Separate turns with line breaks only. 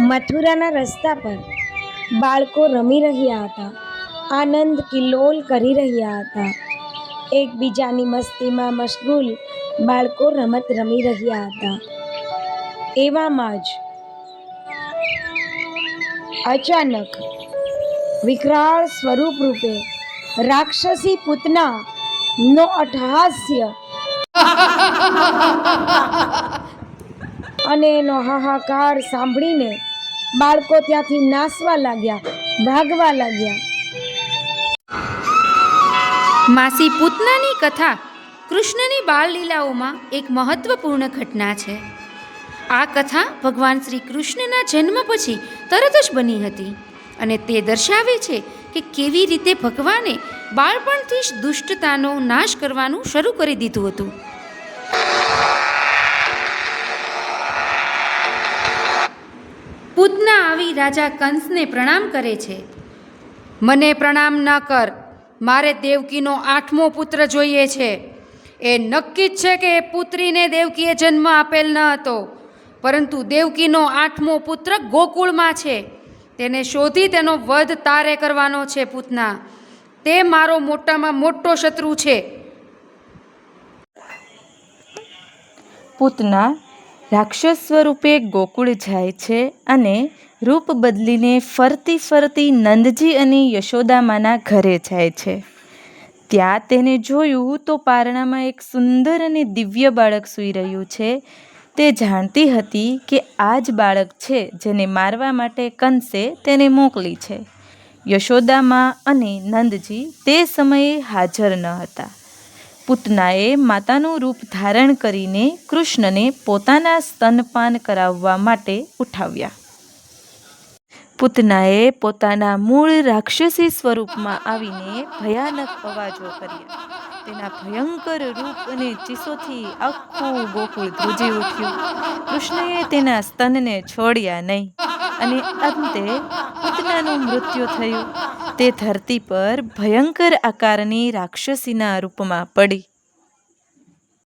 મથુરાના રસ્તા પર બાળકો રમી રહ્યા હતા, આનંદ કિલ્લોલ કરી રહ્યા હતા. એકબીજાની મસ્તીમાં મશગુલ બાળકો રમત રમી રહ્યા હતા. એવામાં જ અચાનક વિકરાળ સ્વરૂપ રૂપે રાક્ષસી પૂતના નો અટ્ટહાસ્ય અને એનો હાહાકાર સાંભળીને બાળકો ત્યાંથી નાસવા લાગ્યા, ભાગવા લાગ્યા.
માસી પૂતનાની કથા કૃષ્ણની બાળલીલાઓમાં એક મહત્વપૂર્ણ ઘટના છે. આ કથા ભગવાન શ્રી કૃષ્ણના જન્મ પછી તરત જ બની હતી અને તે દર્શાવે છે કે કેવી રીતે ભગવાને બાળપણથી જ દુષ્ટતાનો નાશ કરવાનું શરૂ કરી દીધું હતું. પૂતના આવી રાજા કંસને પ્રણામ કરે છે. મને પ્રણામ ન કર, મારે દેવકીનો 8મો પુત્ર જોઈએ છે. એ નક્કી જ છે કે એ પુત્રીને દેવકીએ જન્મ આપેલ ન હતો, પરંતુ દેવકીનો 8મો પુત્ર ગોકુળમાં છે. તેને શોધી તેનો વધ તારે કરવાનો છે. પૂતના, તે મારો મોટામાં મોટો શત્રુ છે.
પૂતના રાક્ષસ સ્વરૂપે ગોકુળ જાય છે અને રૂપ બદલીને ફરતી ફરતી નંદજી અને યશોદામાના ઘરે જાય છે. ત્યાં તેને જોયું તો પારણામાં એક સુંદર અને દિવ્ય બાળક સૂઈ રહ્યું છે. તે જાણતી હતી કે આ જ બાળક છે જેને મારવા માટે કંસે તેને મોકલી છે. યશોદામા અને નંદજી તે સમયે હાજર ન હતા. પૂતનાએ માતાનું રૂપ ધારણ કરીને કૃષ્ણને પોતાના સ્તનપાન કરાવવા માટે ઉઠાવ્યા. પૂતનાએ પોતાના મૂળ રાક્ષસી સ્વરૂપમાં આવીને ભયાનક અવાજો કર્યા. તેના ભયંકર રૂપ અને ચીસોથી આખું ગોકુળ ધ્રુજી ઉઠ્યું. કૃષ્ણએ તેના સ્તનને છોડ્યા નહીં અને અંતે પૂતનાનું મૃત્યુ થયું. તે ધરતી પર ભયંકર આકારની રાક્ષસીના રૂપમાં પડી.